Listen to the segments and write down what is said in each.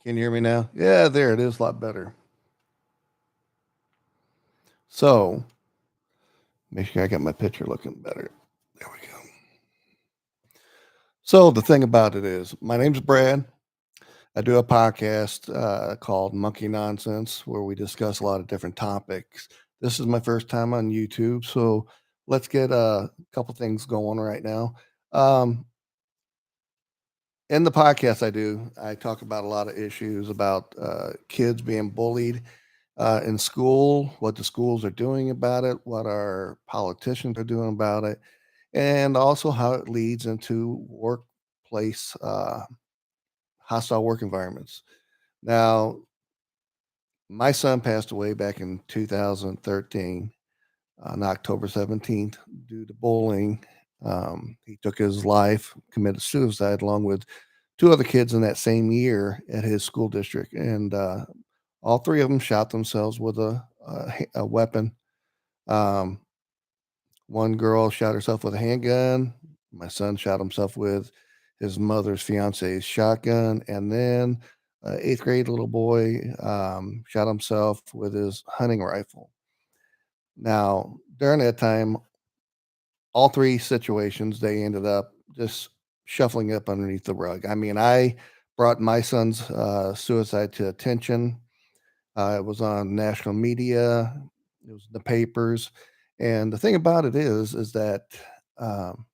Can you hear me now? Yeah, there it is, a lot better. So, make sure I got my picture looking better. There we go. So, the thing about it is, my name's Brad. I do a podcast called Monkey Nonsense where we discuss a lot of different topics. This is my first time on YouTube, so let's get a couple things going right now. Um, in the podcast I do, I talk about a lot of issues about kids being bullied in school, what the schools are doing about it, what our politicians are doing about it, and also how it leads into workplace hostile work environments. Now, my son passed away back in 2013 on October 17th due to bullying. He took his life, committed suicide, along with two other kids in that same year at his school district, and all three of them shot themselves with a weapon. Um, One girl shot herself with a handgun. My son shot himself with his mother's fiance's shotgun, and then eighth grade little boy shot himself with his hunting rifle. Now, during that time, all three situations they ended up just shuffling up underneath the rug. I mean, I brought my son's suicide to attention. It was on national media. It was in the papers. And the thing about it is that um,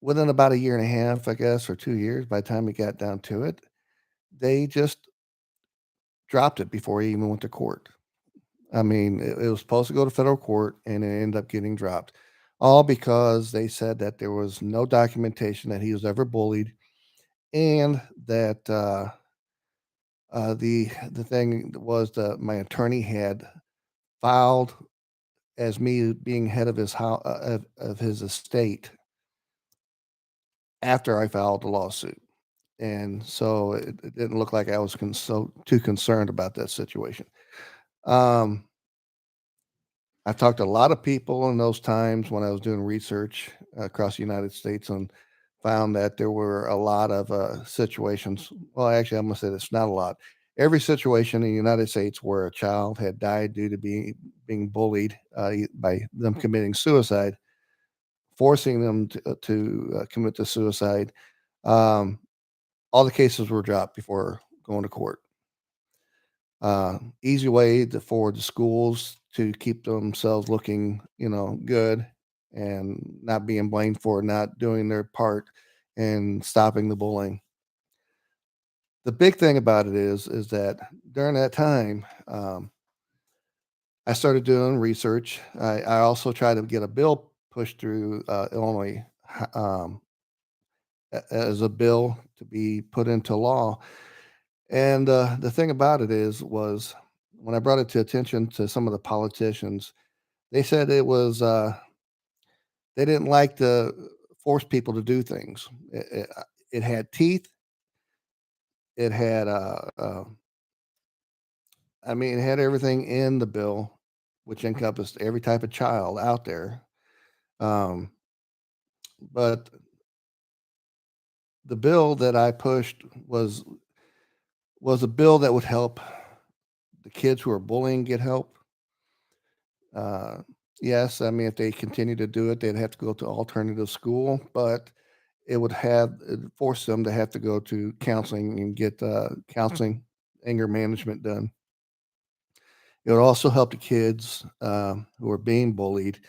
within about a year and a half, I guess, or 2 years, by the time it got down to it, they just dropped it before he even went to court. I mean, it was supposed to go to federal court and it ended up getting dropped, all because they said that there was no documentation that he was ever bullied, and that the thing was that my attorney had filed as me being head of his house of his estate after I filed the lawsuit. And so it didn't look like I was so too concerned about that situation. Um, I talked to a lot of people in those times when I was doing research across the United States and found that there were a lot of situations. Well, actually, I'm going to say this, not a lot. Every situation in the United States where a child had died due to being bullied by them committing suicide, forcing them to commit the suicide. Um, all the cases were dropped before going to court. Easy way for the schools to keep themselves looking, good and not being blamed for not doing their part and stopping the bullying. The big thing about it is that during that time, I started doing research. I also tried to get a bill pushed through Illinois as a bill to be put into law. And the thing about it was when I brought it to attention to some of the politicians, they said it was they didn't like to force people to do things. It had teeth. It had I mean, it had everything in the bill, which encompassed every type of child out there. Um, but the bill that I pushed was a bill that would help the kids who are bullying get help. Uh, yes, I mean, if they continue to do it, they'd have to go to alternative school, but it force them to have to go to counseling and get counseling, anger management done. It would also help the kids who are being bullied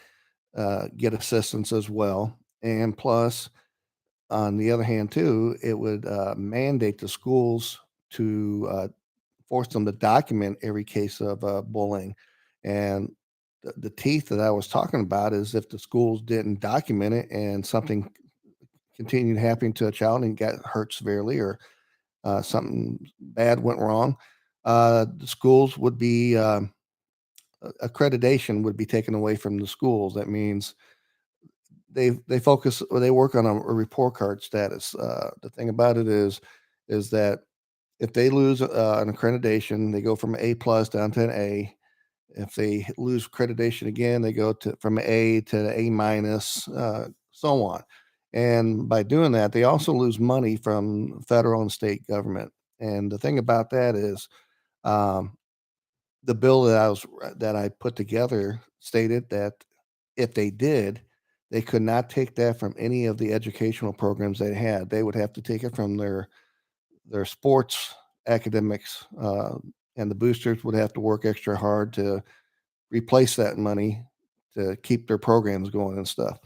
get assistance as well. And plus, on the other hand, too, it would mandate the schools to force them to document every case of bullying. And the teeth that I was talking about is if the schools didn't document it and something continued happening to a child and got hurt severely or something bad went wrong, the schools would be accreditation would be taken away from the schools. That means they focus or they work on a report card status. The thing about it is that if they lose an accreditation, they go from A plus down to an A. If they lose accreditation again, they go to from A to A minus, so on. And by doing that, they also lose money from federal and state government. And the thing about that is, um, the bill that I put together stated that if they did, they could not take that from any of the educational programs they had. They would have to take it from their sports academics, and the boosters would have to work extra hard to replace that money to keep their programs going and stuff.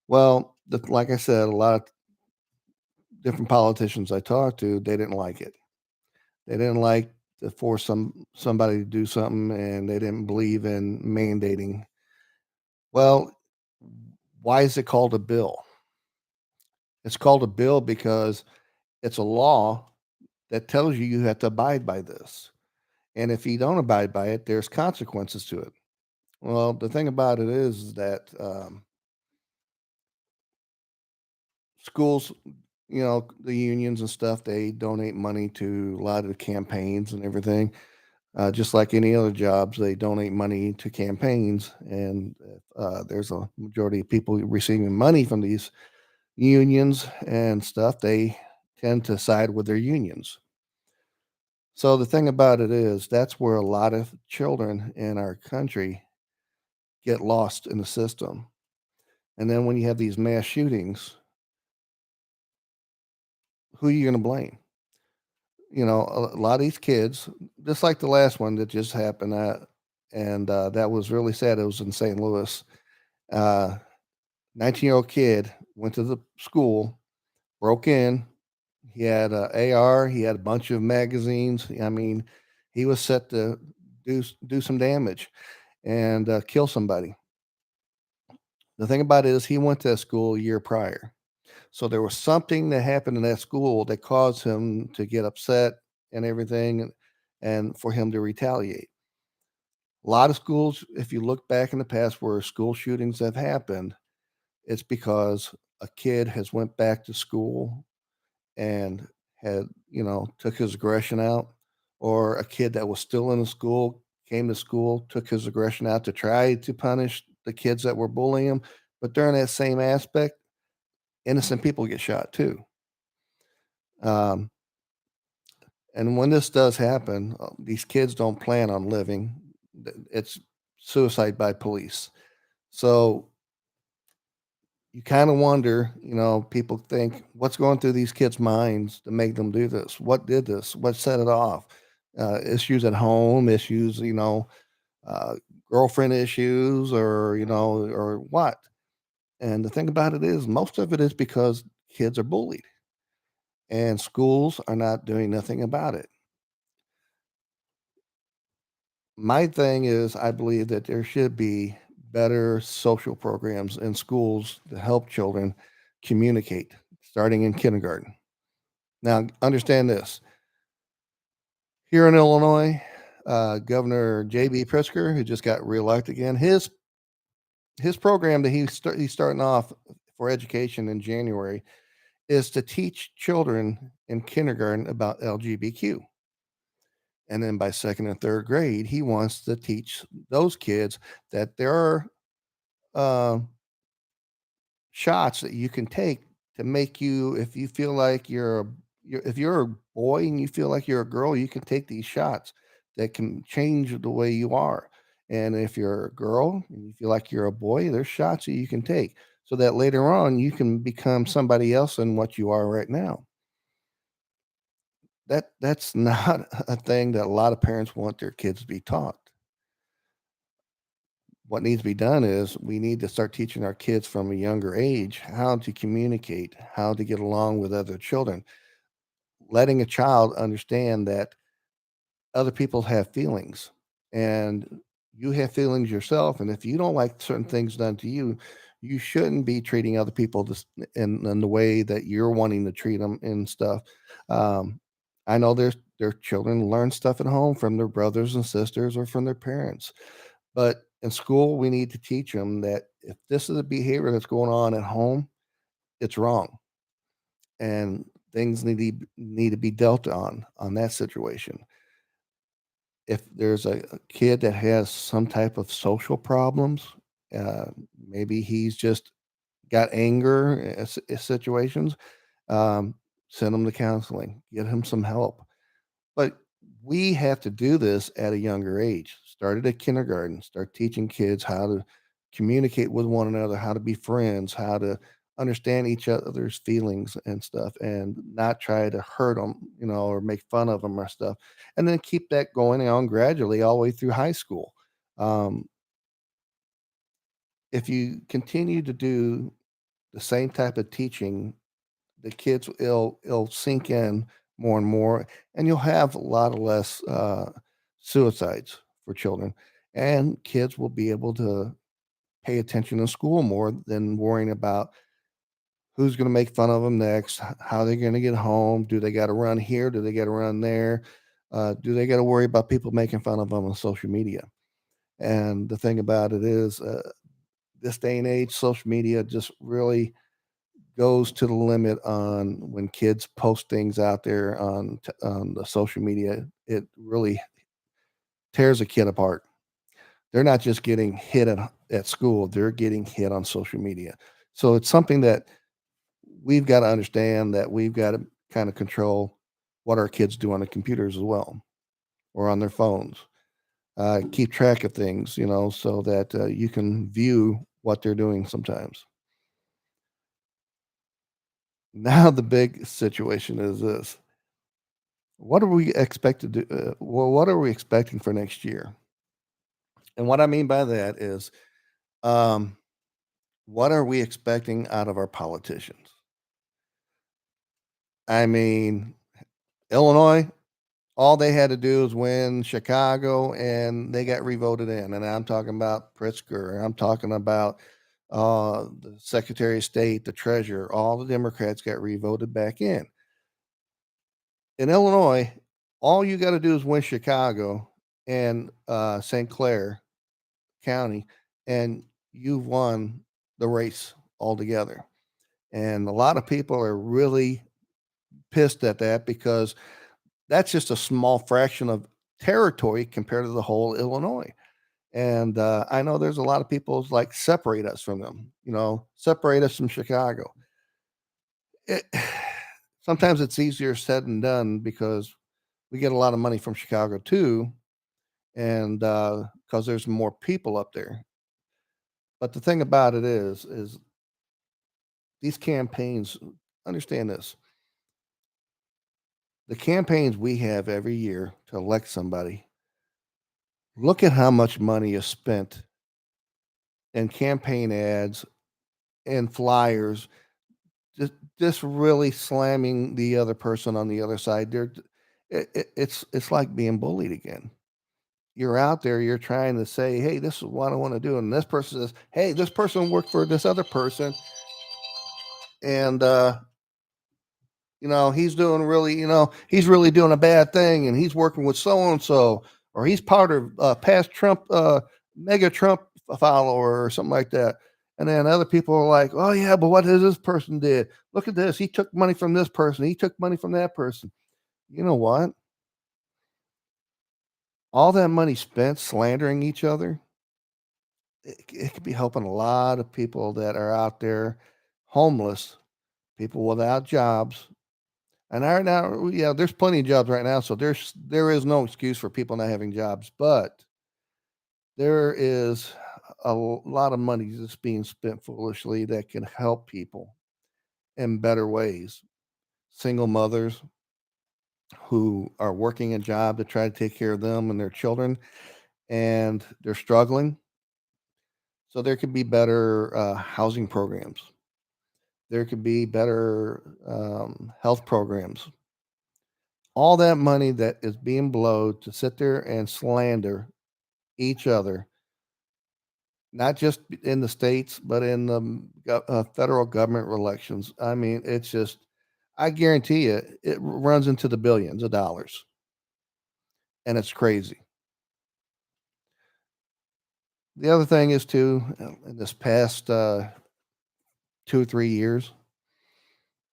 Well, like I said, a lot of different politicians I talked to, they didn't like it. They didn't like to force somebody to do something, and they didn't believe in mandating. Well, why is it called a bill? It's called a bill because it's a law that tells you have to abide by this. And if you don't abide by it, there's consequences to it. Well, the thing about it is that schools, the unions and stuff, they donate money to a lot of the campaigns and everything. Just like any other jobs, they donate money to campaigns, and there's a majority of people receiving money from these unions and stuff. They tend to side with their unions. So the thing about it is, that's where a lot of children in our country get lost in the system. And then when you have these mass shootings, who are you going to blame? A lot of these kids, just like the last one that just happened, and that was really sad. It was in St. Louis. 19-year-old kid went to the school, broke in. He had a AR. He had a bunch of magazines. I mean, he was set to do some damage and kill somebody. The thing about it is, he went to that school a year prior. So there was something that happened in that school that caused him to get upset and everything, and for him to retaliate. A lot of schools, if you look back in the past where school shootings have happened, it's because a kid has went back to school and took his aggression out, or a kid that was still in the school came to school, took his aggression out to try to punish the kids that were bullying him. But during that same aspect, innocent people get shot too. Um, and when this does happen, these kids don't plan on living. It's suicide by police. So you kind of wonder, people think, what's going through these kids' minds to make them do this? What did this? What set it off? Issues at home, issues, uh, girlfriend issues, or what? And the thing about it is, most of it is because kids are bullied, and schools are not doing nothing about it. My thing is, I believe that there should be better social programs in schools to help children communicate starting in kindergarten. Now, understand this: here in Illinois, Governor J.B. Pritzker, who just got reelected again, his program that he's starting off for education in January is to teach children in kindergarten about LGBTQ. And then by second and third grade, he wants to teach those kids that there are uh, shots that you can take to make you, if you feel like if you're a boy and you feel like you're a girl, you can take these shots that can change the way you are. And if you're a girl and you feel like you're a boy, there's shots that you can take so that later on you can become somebody else than what you are right now. That's not a thing that a lot of parents want their kids to be taught. What needs to be done is we need to start teaching our kids from a younger age how to communicate, how to get along with other children, letting a child understand that other people have feelings and you have feelings yourself. And if you don't like certain things done to you, you shouldn't be treating other people in the way that you're wanting to treat them and stuff. Um, I know their children learn stuff at home from their brothers and sisters or from their parents, but in school, we need to teach them that if this is a behavior that's going on at home, it's wrong, and things need to be dealt on that situation. If there's a kid that has some type of social problems, uh, maybe he's just got anger situations, um, send him to counseling, get him some help. We have to do this at a younger age. Start at kindergarten, start teaching kids how to communicate with one another, how to be friends, how to understand each other's feelings and stuff, and not try to hurt them, or make fun of them or stuff. And then keep that going on gradually all the way through high school. Um, if you continue to do the same type of teaching, the kids it'll sink in more and more, and you'll have a lot of less suicides for children, and kids will be able to pay attention in school more than worrying about who's going to make fun of them next, how they're going to get home, do they got to run here, do they got to run there, do they got to worry about people making fun of them on social media. And the thing about it is, this day and age, social media just really goes to the limit on when kids post things out there on the social media. It really tears a kid apart. They're not just getting hit at school; they're getting hit on social media. So it's something that we've got to understand, that we've got to kind of control what our kids do on the computers as well, or on their phones. Keep track of things, so that you can view what they're doing sometimes. Now the big situation is this: what are we expected to? Well, what are we expecting for next year? And what I mean by that is, um, what are we expecting out of our politicians? I mean, Illinois, all they had to do is win Chicago, and they got revoted in. And I'm talking about Pritzker. I'm talking about the Secretary of State, the Treasurer. All the Democrats got revoted back in. In Illinois, all you got to do is win Chicago and St. Clair County, and you've won the race altogether. And a lot of people are really pissed at that, because that's just a small fraction of territory compared to the whole Illinois. And I know there's a lot of people who's like, separate us from them, separate us from Chicago. It, sometimes it's easier said than done, because we get a lot of money from Chicago too, and because there's more people up there. But the thing about it is these campaigns, understand this, the campaigns we have every year to elect somebody, look at how much money is spent in campaign ads and flyers, just really slamming the other person on the other side. It's like being bullied again. You're out there, you're trying to say, hey, this is what I want to do, and this person says, hey, this person worked for this other person, and he's really doing a bad thing, and he's working with so and so, or he's part of past Trump, mega Trump follower, or something like that. And then other people are like, oh yeah, but what has this person did? Look at this. He took money from this person. He took money from that person. You know what? All that money spent slandering each other, it could be helping a lot of people that are out there homeless, people without jobs. And right now, yeah, there's plenty of jobs right now, so there is no excuse for people not having jobs, but there is a lot of money that's being spent foolishly that can help people in better ways. Single mothers who are working a job to try to take care of them and their children, and they're struggling. So there could be better housing programs. There could be better health programs. All that money that is being blowed to sit there and slander each other, not just in the states, but in the federal government elections. I mean, it's just, I guarantee you, it runs into the billions of dollars, and it's crazy. The other thing is too, in this past 2 or 3 years,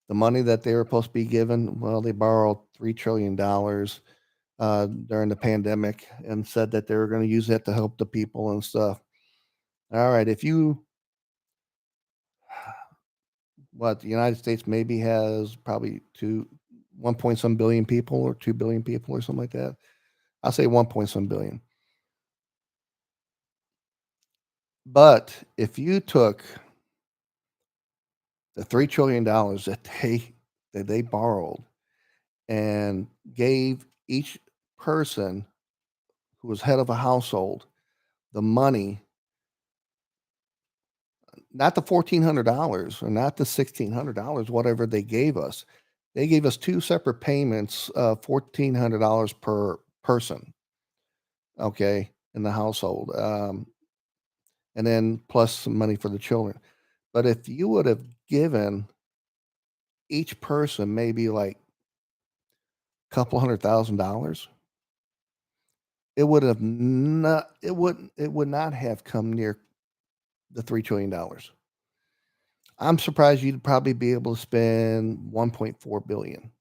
the money that they were supposed to be given, well, they borrowed $3 trillion during the pandemic, and said that they were going to use that to help the people and stuff. All right, if you, what the United States maybe has probably 1 point some billion people or 2 billion people or something like that. I'll say 1 point some billion. But if you took the $3 trillion that they borrowed and gave each person who was head of a household the money, not the $1,400 or not the $1,600, whatever they gave us. They gave us two separate payments of $1,400 per person, okay, in the household, and then plus some money for the children. But if you would have given each person maybe like a couple $100,000, it would not have come near the $3 trillion. I'm surprised you'd probably be able to spend 1.4 billion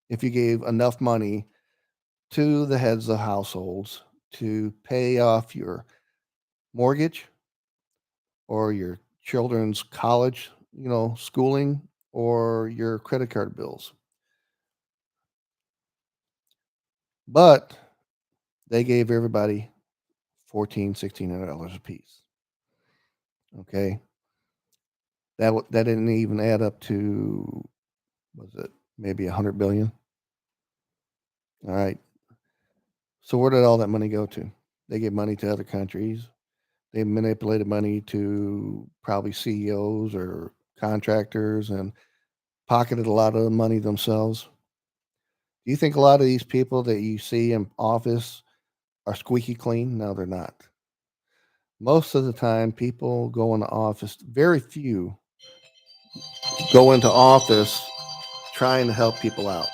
if you gave enough money to the heads of households to pay off your mortgage or your children's college, schooling or your credit card bills. But they gave everybody $1,400, $1,600 a piece. Okay. That didn't even add up to, was it maybe 100 billion? All right. So where did all that money go to? They gave money to other countries. They manipulated money to probably CEOs or contractors and pocketed a lot of the money themselves. Do you think a lot of these people that you see in office are squeaky clean? No, they're not. Most of the time, people go into office, very few go into office trying to help people out.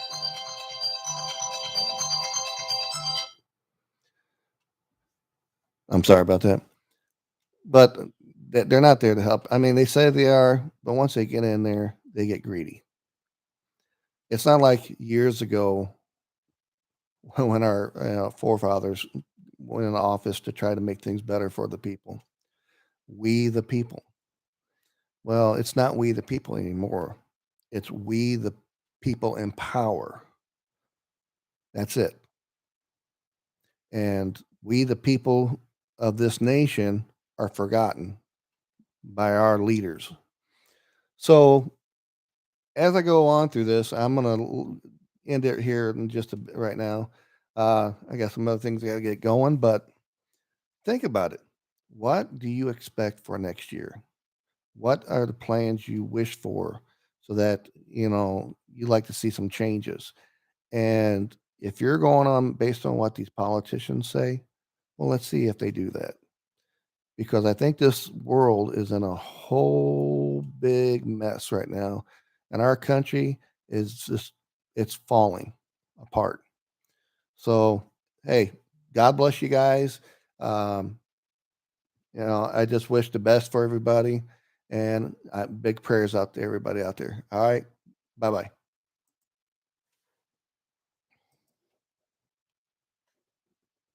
I'm sorry about that. But they're not there to help. I mean, they say they are, but once they get in there, they get greedy. It's not like years ago when our forefathers went into office to try to make things better for the people. We the people. Well, it's not we the people anymore. It's we the people in power. That's it. And we the people of this nation are forgotten by our leaders. So as I go on through this, I'm going to end it here in just a bit right now. I got some other things I got to get going, but think about it. What do you expect for next year? What are the plans you wish for so that, you like to see some changes? And if you're going on based on what these politicians say, well, let's see if they do that. Because I think this world is in a whole big mess right now. And our country is just, it's falling apart. So, hey, God bless you guys. Um, I just wish the best for everybody. And big prayers out to everybody out there. All right. Bye bye.